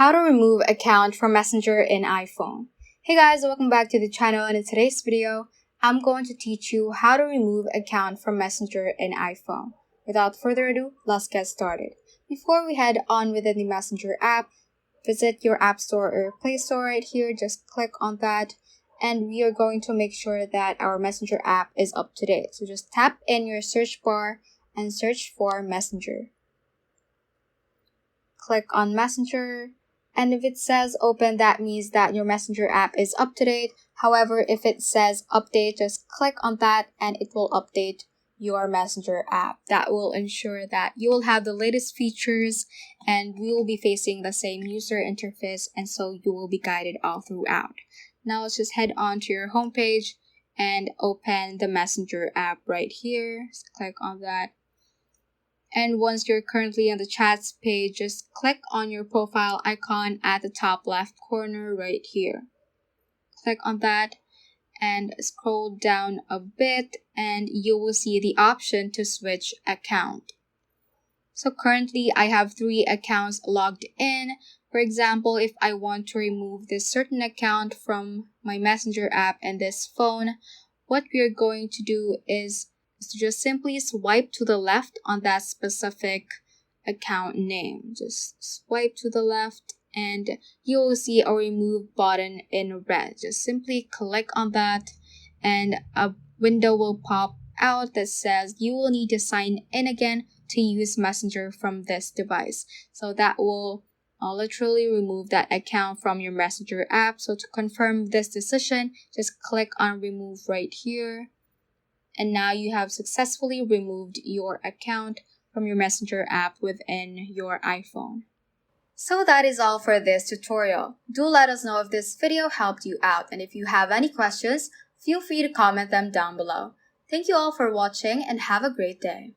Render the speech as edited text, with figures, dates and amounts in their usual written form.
How to remove account from Messenger in iPhone. Hey guys, welcome back to the channel, and in today's video, I'm going to teach you how to remove account from Messenger in iPhone. Without further ado, let's get started. Before we head on within the Messenger app, visit your App Store or Play Store right here, just click on that, and we are going to make sure that our Messenger app is up to date. So just tap in your search bar and search for Messenger. Click on Messenger. And if it says open, that means that your Messenger app is up to date. However, if it says update, just click on that and it will update your Messenger app. That will ensure that you will have the latest features and we will be facing the same user interface, and so you will be guided all throughout. Now let's just head on to your homepage and open the Messenger app right here. Just click on that. And once you're currently on the chats page, just click on your profile icon at the top left corner right here. Click on that and scroll down a bit and you will see the option to switch account. So currently I have 3 accounts logged in. For example, if I want to remove this certain account from my Messenger app and this phone, what we are going to do is to just simply swipe to the left on that specific account name. Just swipe to the left and you will see a remove button in red. Just simply click on that and a window will pop out that says you will need to sign in again to use Messenger from this device. So that will literally remove that account from your Messenger app. So to confirm this decision, just click on remove right here. And now you have successfully removed your account from your Messenger app within your iPhone. So that is all for this tutorial. Do let us know if this video helped you out, and if you have any questions, feel free to comment them down below. Thank you all for watching and have a great day.